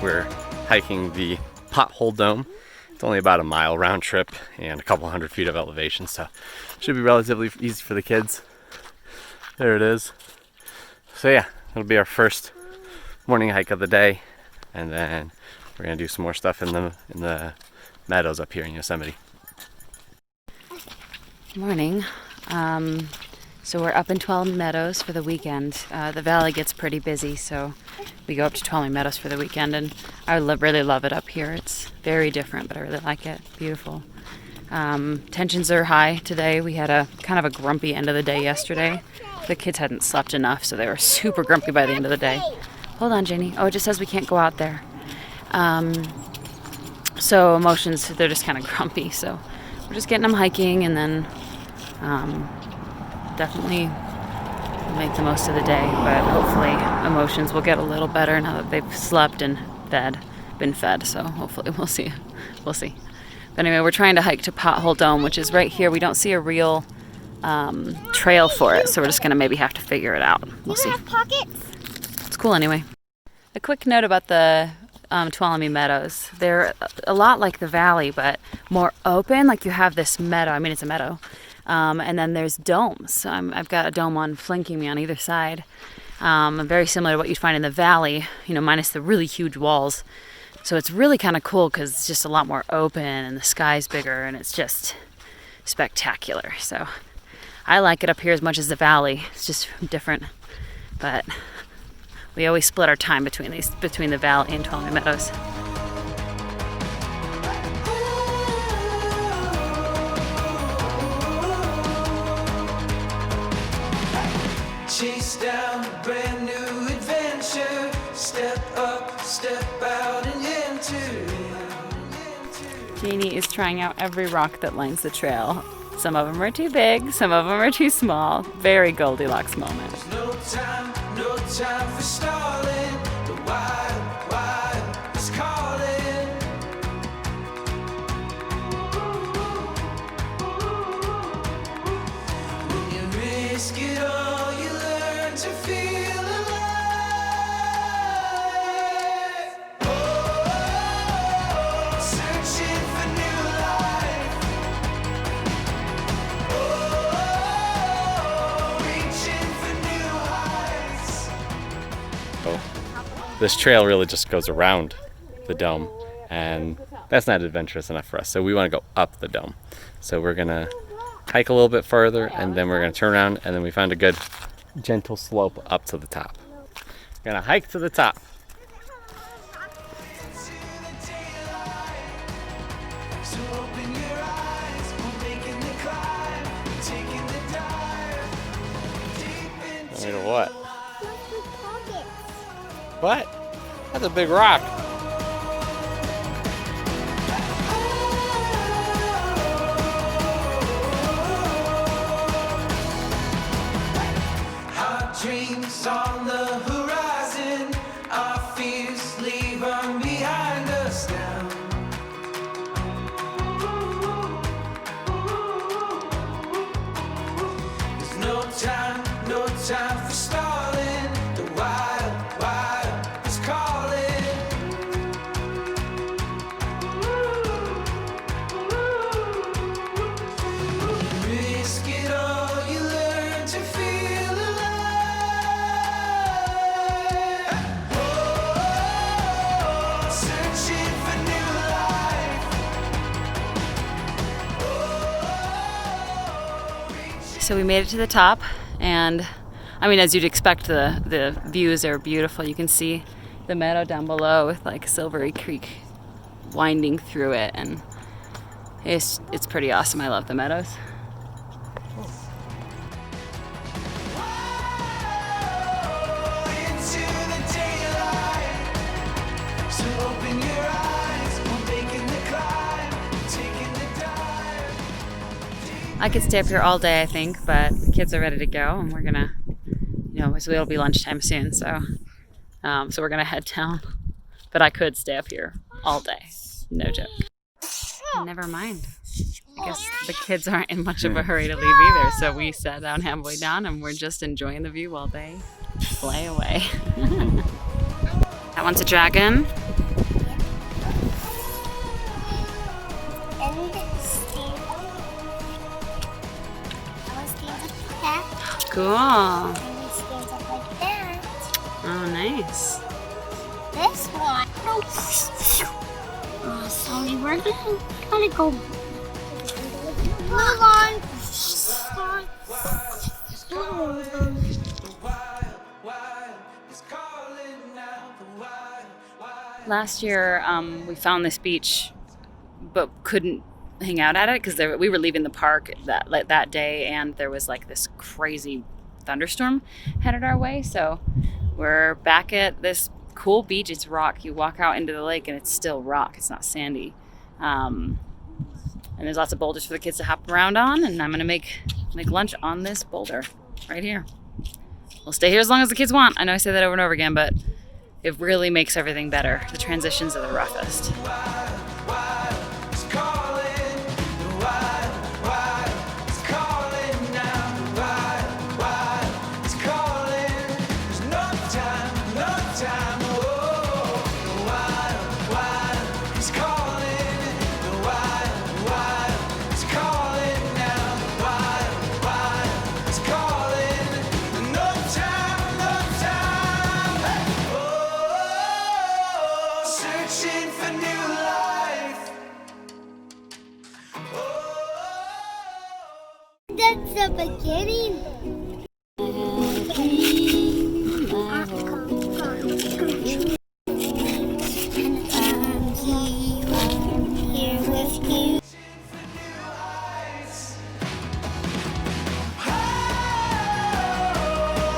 we're hiking the Pothole Dome. It's only about a mile round trip and a couple 100 feet of elevation, so should be relatively easy for the kids. There it is. So yeah, it'll be our first morning hike of the day, and then we're gonna do some more stuff in the meadows up here in Yosemite. Morning. So we're up in Tuolumne Meadows for the weekend. The valley gets pretty busy, so we go up to Tuolumne Meadows for the weekend, and I really love it up here. It's very different, but I really like it. Beautiful. Tensions are high today. We had a kind of a grumpy end of the day yesterday. The kids hadn't slept enough, so they were super grumpy by the end of the day. Hold on, Janie. Oh, it just says we can't go out there. So emotions, they're just kind of grumpy. So we're just getting them hiking, and then definitely make the most of the day. But hopefully emotions will get a little better now that they've slept and been fed. So hopefully we'll see. But anyway, we're trying to hike to Pothole Dome, which is right here. We don't see a real trail for it, so we're just gonna maybe have to figure it out. We'll see. Have pockets? It's cool anyway. A quick note about the Tuolumne Meadows. They're a lot like the valley, but more open. Like you have this meadow. I mean, it's a meadow. And then there's domes. I've got a dome flanking me on either side. Very similar to what you'd find in the valley, minus the really huge walls. So it's really kind of cool because it's just a lot more open and the sky's bigger and it's just spectacular. So I like it up here as much as the valley. It's just different. But we always split our time between the valley and Tuolumne Meadows. Chase down a brand new adventure. Step up, step out and enter. Jeannie is trying out every rock that lines the trail. Some of them are too big, some of them are too small. Very Goldilocks moment. No time for stalling. The wild is calling. When you risk it all, you learn to feel alive. Oh, searching for new life. Oh, reaching for new heights. Oh, this trail really just goes around the dome, and that's not adventurous enough for us. So we want to go up the dome. So we're gonna hike a little bit further, and then we're gonna turn around, and then we find a good gentle slope up to the top. We're gonna hike to the top. So open your eyes, we're making the climb, taking the dive, deep into Wait, what? Pockets. What? That's a big rock. our dreams on the horizon. Our fears leave them behind us now. There's no time for stalling. The wild is calling. Risk it all, you learn to feel alive. Oh, searching for new life. So we made it to the top, and I mean, as you'd expect, the views are beautiful. You can see the meadow down below with like Silvery Creek winding through it, and it's pretty awesome. I love the meadows. Into the daylight. So open your eyes, we're making the climb, taking the dive. I could stay up here all day, I think, but the kids are ready to go, and we're gonna, so it'll be lunchtime soon. So we're gonna head down. But I could stay up here all day, no joke. Never mind. I guess the kids aren't in much of a hurry to leave either, so we sat down halfway down, and we're just enjoying the view while they play away. That one's a dragon. Cool. And it stands up like that. Oh, nice. This one. Oh, sorry, we're gonna go. Move on. Last year, we found this beach, but couldn't hang out at it because we were leaving the park that day, and there was like this crazy thunderstorm headed our way. So we're back at this cool beach. It's rock. You walk out into the lake, and it's still rock. It's not sandy. And there's lots of boulders for the kids to hop around on, and I'm gonna make lunch on this boulder right here. We'll stay here as long as the kids want. I know I say that over and over again, but it really makes everything better. The transitions are the roughest. Searching for new life. That's the beginning. Here with you.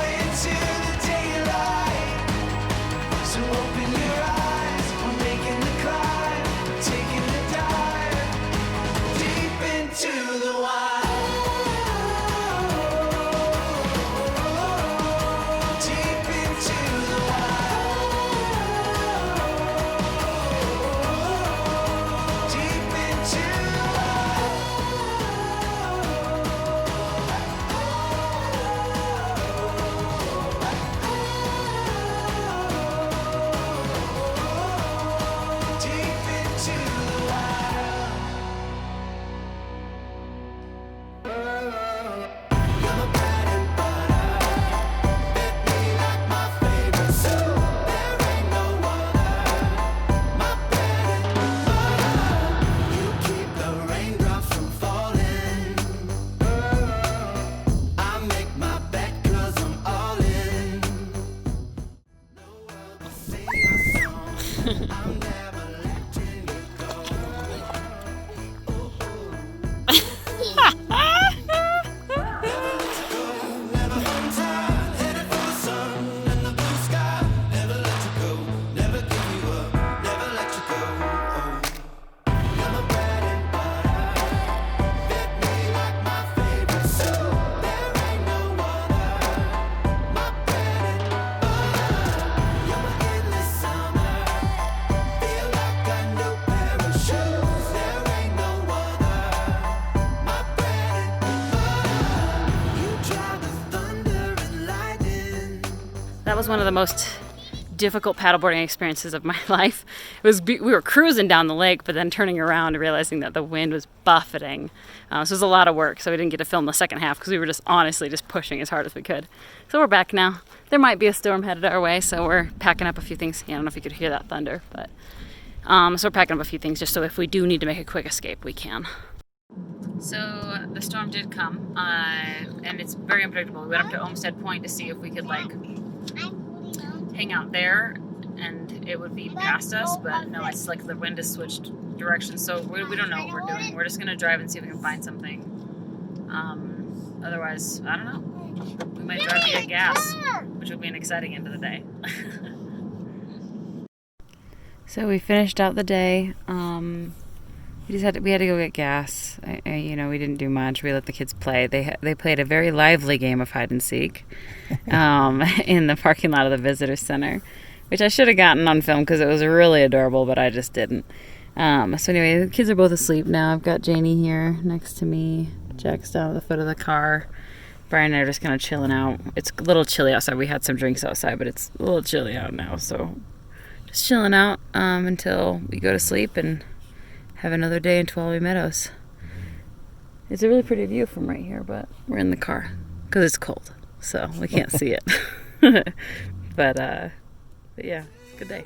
Into the daylight. So open your eyes. We're making the climb. Taking the dive. Deep into the wild. Deep into the wild. Deep into the deep into the wild. Keep the raindrops from falling. I make my bet 'cause I'm all in. The world will sing our song. I'm never letting you go. Never untied, headed for the sun and the blue sky. Never let you go, never give you up, never let you go. You're my bread and butter, fit me like my favorite soup. There ain't no other, my bread and butter. You're my endless summer, feel like a new pair of shoes. There ain't no other, my bread and butter. You drive the thunder and lightning. That was one of the most difficult paddleboarding experiences of my life. We were cruising down the lake, but then turning around and realizing that the wind was buffeting. So it was a lot of work, so we didn't get to film the second half because we were just honestly just pushing as hard as we could. So we're back now. There might be a storm headed our way, so we're packing up a few things. Yeah, I don't know if you could hear that thunder, but so we're packing up a few things just so if we do need to make a quick escape, we can. So the storm did come, and it's very unpredictable. We went up to Olmsted Point to see if we could hang out there, and it would be past us, but no, it's like the wind has switched directions, so we don't know what we're doing. We're just gonna drive and see if we can find something. Otherwise, I don't know. We might drive to get gas, which would be an exciting end of the day. So we finished out the day. We had to go get gas. We didn't do much. We let the kids play. They played a very lively game of hide and seek in the parking lot of the visitor center, which I should have gotten on film because it was really adorable, but I just didn't. So anyway, the kids are both asleep now. I've got Janie here next to me. Jack's down at the foot of the car. Brian and I are just kind of chilling out. It's a little chilly outside. We had some drinks outside, but it's a little chilly out now. So just chilling out until we go to sleep and have another day in Tuolumne Meadows. It's a really pretty view from right here, but we're in the car because it's cold. so we can't see it. But yeah, good day.